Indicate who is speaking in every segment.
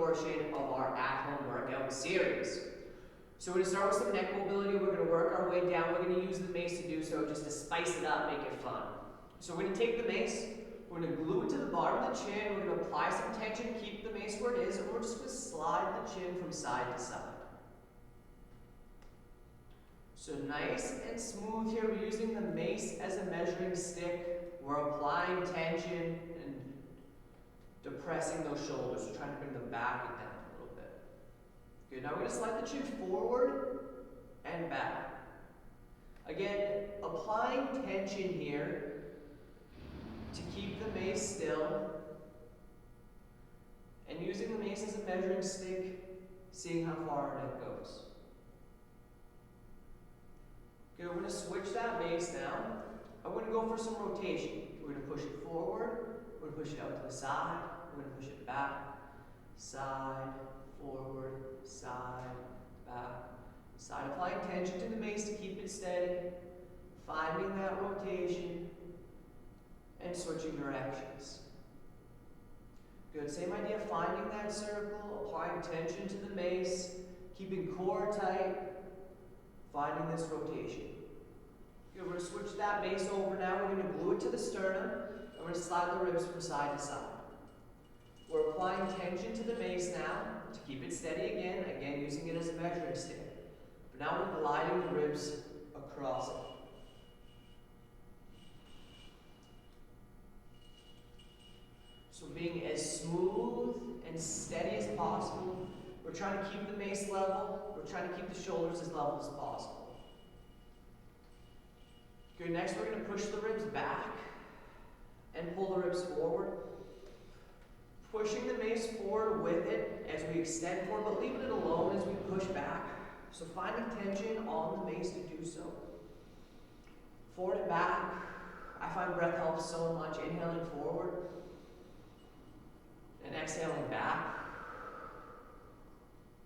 Speaker 1: portion of our at-home workout series. So we're going to start with some neck mobility. We're going to work our way down. We're going to use the mace to do so, just to spice it up, make it fun. So we're going to take the mace, we're going to glue it to the bottom of the chin, we're going to apply some tension, keep the mace where it is, and we're just going to slide the chin from side to side. So nice and smooth here. We're using the mace as a measuring stick. We're applying tension and depressing those shoulders. We're trying to bring them back and down a little bit. Good. Now we're going to slide the chin forward and back. Again, applying tension here to keep the mace still. And using the mace as a measuring stick, seeing how far our neck goes. Okay, we're going to switch that mace now. I'm going to go for some rotation. We're going to push it forward, we're going to push it out to the side, we're going to push it back, side, forward, side, back, side. Applying tension to the mace to keep it steady, finding that rotation, and switching directions. Good, same idea, finding that circle, applying tension to the mace, keeping core tight, finding this rotation. Good, we're going to switch that mace over now. We're going to glue it to the sternum, and we're going to slide the ribs from side to side. We're applying tension to the mace now to keep it steady again using it as a measuring stick. But now we're gliding the ribs across it. So being as smooth and steady as possible. We're trying to keep the mace level. We're trying to keep the shoulders as level as possible. Good, next we're going to push the ribs back and pull the ribs forward. Pushing the mace forward with it as we extend forward, but leaving it alone as we push back. So finding tension on the mace to do so. Forward and back. I find breath helps so much. Inhaling forward and exhaling back.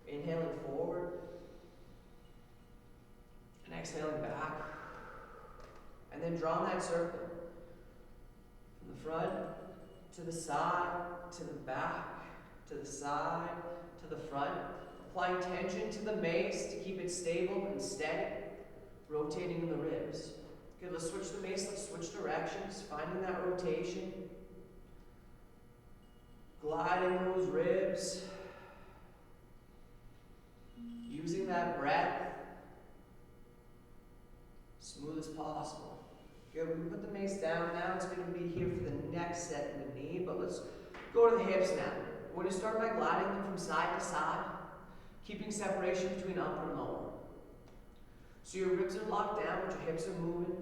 Speaker 1: Inhaling forward and exhaling back. And then drawing that circle from the front to the side, to the back, to the side, to the front. Applying tension to the mace to keep it stable and steady. Rotating in the ribs. Good, let's switch the mace, let's switch directions. Finding that rotation. Gliding those ribs. Using that breath. Smooth as possible. Good, we can put the mace down now. It's going to be here for the next set in the knee, but let's go to the hips now. We're going to start by gliding them from side to side, keeping separation between upper and lower. So your ribs are locked down, but your hips are moving.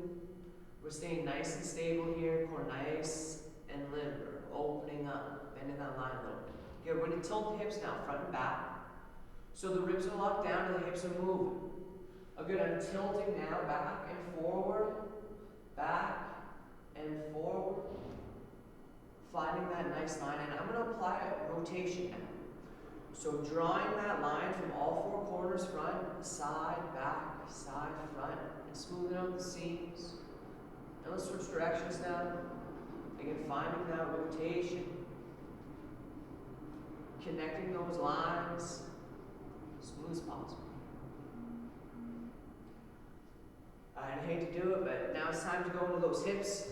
Speaker 1: We're staying nice and stable here, core nice and limber, opening up, bending that line a little bit. Good, we're going to tilt the hips now, front and back. So the ribs are locked down and the hips are moving. Good, I'm tilting now, back and forward, back and forward. Finding that nice line, and I'm going to apply a rotation now. So drawing that line from all four corners, front, side, front, and smoothing out the seams. And let's switch directions now. Again, finding that rotation, connecting those lines, smooth as possible. I hate to do it, but now it's time to go into those hips.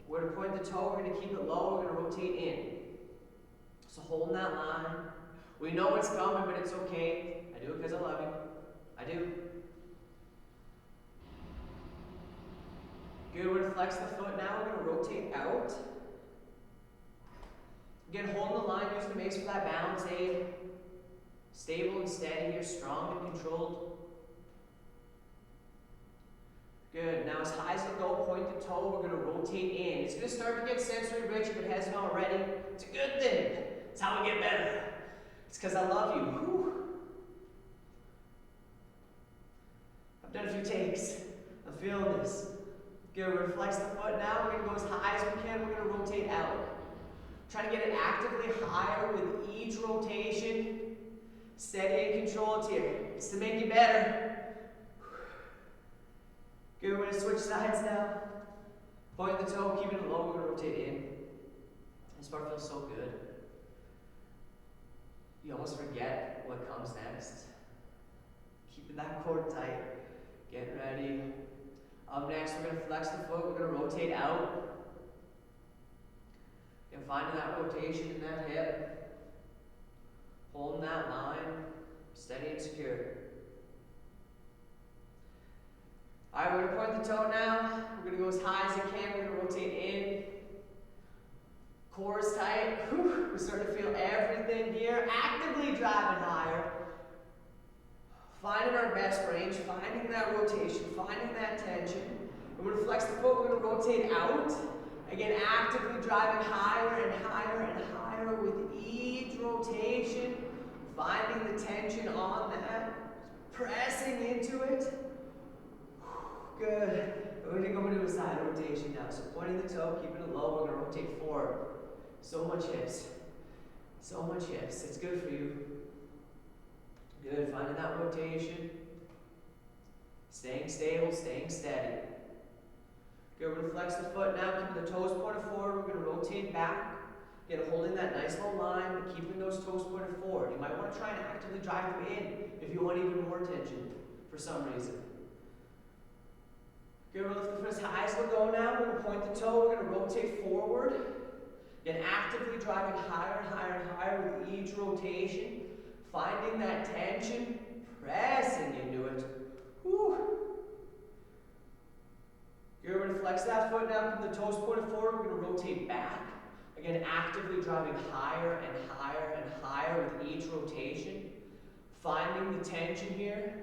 Speaker 1: We're going to point the toe, we're going to keep it low, we're going to rotate in. So holding that line. We know it's coming, but it's okay. I do it because I love you. I do. Good, we're going to flex the foot now, we're going to rotate out. Again, holding the line, use the mace for that balance aid. Stable and steady here, strong and controlled. Good, now as high as you go, point the toe, we're going to rotate in. It's going to start to get sensory rich if it hasn't already. It's a good thing. It's how we get better. It's because I love you. Whew. I've done a few takes. I'm feeling this. Good, we're going to flex the foot now. We're going to go as high as we can. We're going to rotate out. Trying to get it actively higher with each rotation. Steady and controlled here. It's to make you better. Good, we're going to switch sides now. Point the toe, keeping it low, we're going to rotate in. This part feels so good. You almost forget what comes next. Keeping that core tight. Get ready. Up next, we're going to flex the foot. We're going to rotate out. And finding that rotation in that hip. Holding that line. Steady and secure. Alright, we're going to point the toe now. We're going to go as high as you can. We're going to rotate in. Core is tight. Whew. We're starting to feel everything here. Actively driving higher. Finding our best range. Finding that rotation. Finding that tension. We're going to flex the foot. We're going to rotate out. Again, actively driving higher and higher and higher with each rotation. Finding the tension on that. Pressing into it. Good. We're going to go into a side rotation now. So pointing the toe, keeping it low. We're going to rotate forward. So much hips. So much hips. It's good for you. Good. Finding that rotation. Staying stable, staying steady. Good. We're going to flex the foot now. Keeping the toes pointed forward. We're going to rotate back. Again, holding that nice low line, but keeping those toes pointed forward. You might want to try and actively drive them in if you want even more tension for some reason. Good, we're going to lift the foot as high as we'll go now. We're going to point the toe. We're going to rotate forward. Again, actively driving higher and higher and higher with each rotation. Finding that tension. Pressing into it. Whew. Good, we're going to flex that foot now. Keep the toes pointed forward. We're going to rotate back. Again, actively driving higher and higher and higher with each rotation. Finding the tension here.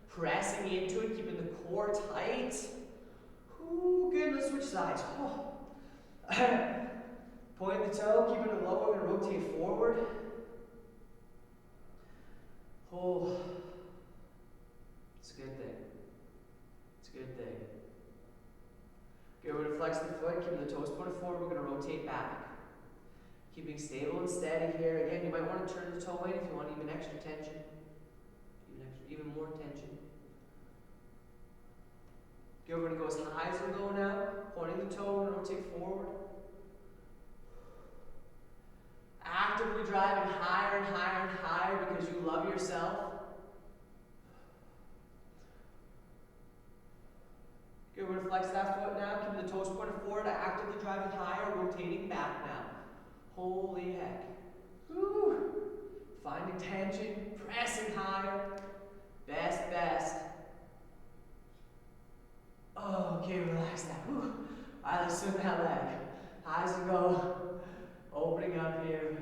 Speaker 1: Pressing into it, keeping the core tight. Ooh, good, let's switch sides. Oh. Point the toe, keeping it low, we're going to rotate forward. Oh, it's a good thing. It's a good thing. Okay, we're going to flex the foot, keeping the toes pointed forward, we're going to rotate back. Keeping stable and steady here. Again, you might want to turn the toe in if you want even extra tension. Even more tension. Okay, we're going to go as high as we go now. Pointing the toe, we're going to rotate forward. Actively driving higher and higher and higher because you love yourself. Okay, we're going to flex that foot now. Keeping the toes pointed forward. Actively driving higher, rotating back now. Holy heck. Woo. Finding tension, pressing higher. Best, best. Oh, okay, relax that. Whew. All right, let's swing that leg. High as you go. Opening up here.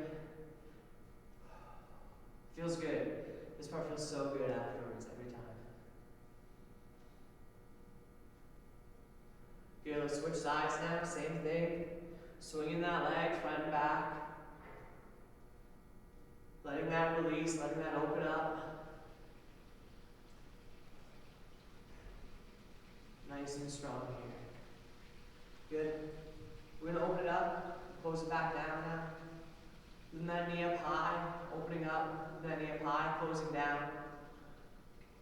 Speaker 1: Feels good. This part feels so good afterwards, every time. Good, let's switch sides now. Same thing. Swinging that leg, front and back. Letting that release, letting that open up. Nice and strong here. Good. We're going to open it up, close it back down now. Leaving that knee up high, opening up, that knee up high, closing down.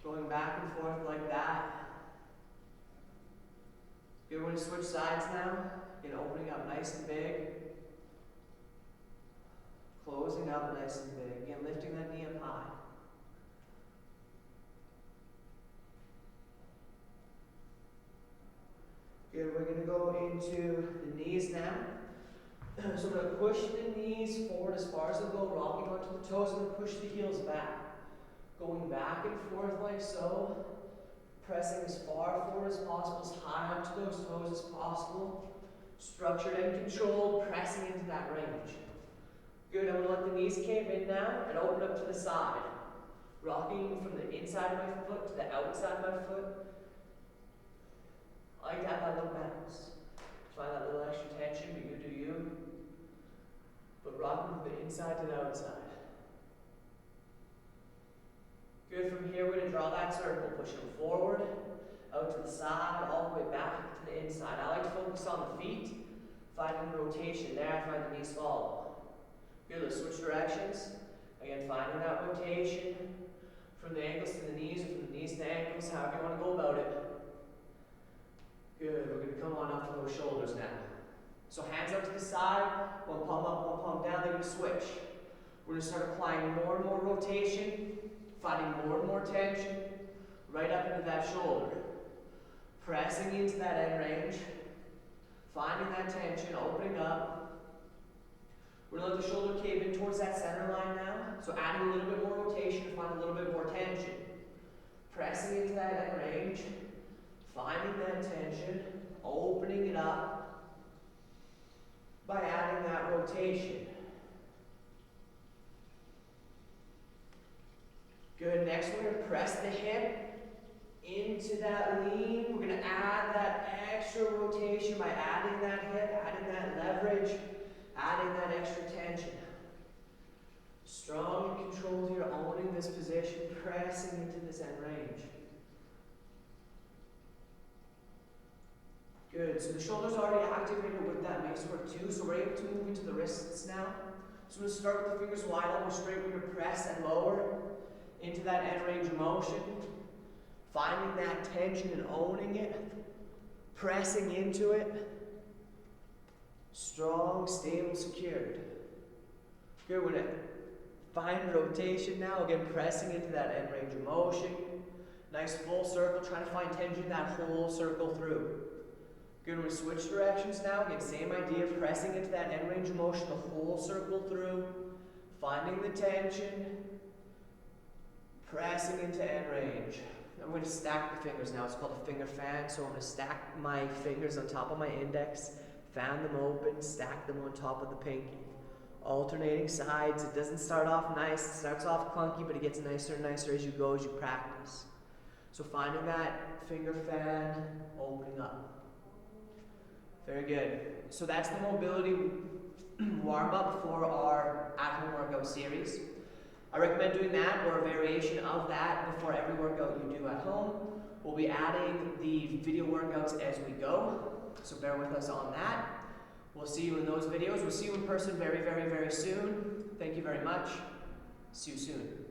Speaker 1: Going back and forth like that. Good, we're going to switch sides now. Again, opening up nice and big. Closing up nice and big. Again, lifting that knee up high. Good, we're going to go into the knees now. So I'm going to push the knees forward as far as they'll go, rocking onto the toes, and then push the heels back. Going back and forth like so. Pressing as far forward as possible, as high onto those toes as possible. Structured and controlled, pressing into that range. Good, I'm going to let the knees cave in now and open up to the side. Rocking from the inside of my foot to the outside of my foot. I like to have that little bounce. Find that little extra tension, but you do you. But rocking from the inside to the outside. Good, from here we're going to draw that circle, pushing forward, out to the side, all the way back to the inside. I like to focus on the feet, finding the rotation there, find the knees follow. Good, let's switch directions. Again, finding that rotation from the ankles to the knees, or from the knees to ankles, however you want to go about it. Good, we're going to come on up to those shoulders now. So hands up to the side, one palm up, one palm down, they're going to switch. We're going to start applying more and more rotation, finding more and more tension, right up into that shoulder. Pressing into that end range, finding that tension, opening up. We're going to let the shoulder cave in towards that center line now. So adding a little bit more rotation to find a little bit more tension. Pressing into that end range, finding that tension, opening it up by adding that rotation. Good. Next, we're going to press the hip into that lean. We're going to add that extra rotation by adding that hip, adding that leverage, adding that extra tension. Strong and controlled here, owning this position, pressing into this end range. Good. So the shoulder's already activated with that mace work too, so we're able to move into the wrists now. So we're going to start with the fingers wide, almost straight. We're going to press and lower into that end range of motion. Finding that tension and owning it. Pressing into it. Strong, stable, secured. Good. We're going to find rotation now. Again, pressing into that end range of motion. Nice full circle. Trying to find tension that whole circle through. Good. We're going to switch directions now. Again, same idea. Pressing into that end range of motion, the whole circle through. Finding the tension. Pressing into end range. I'm going to stack the fingers now. It's called a finger fan. So I'm going to stack my fingers on top of my index, fan them open, stack them on top of the pinky. Alternating sides. It doesn't start off nice. It starts off clunky, but it gets nicer and nicer as you go, as you practice. So finding that finger fan, opening up. Very good. So that's the mobility warm-up for our at-home workout series. I recommend doing that or a variation of that before every workout you do at home. We'll be adding the video workouts as we go, so bear with us on that. We'll see you in those videos. We'll see you in person very, very, very soon. Thank you very much. See you soon.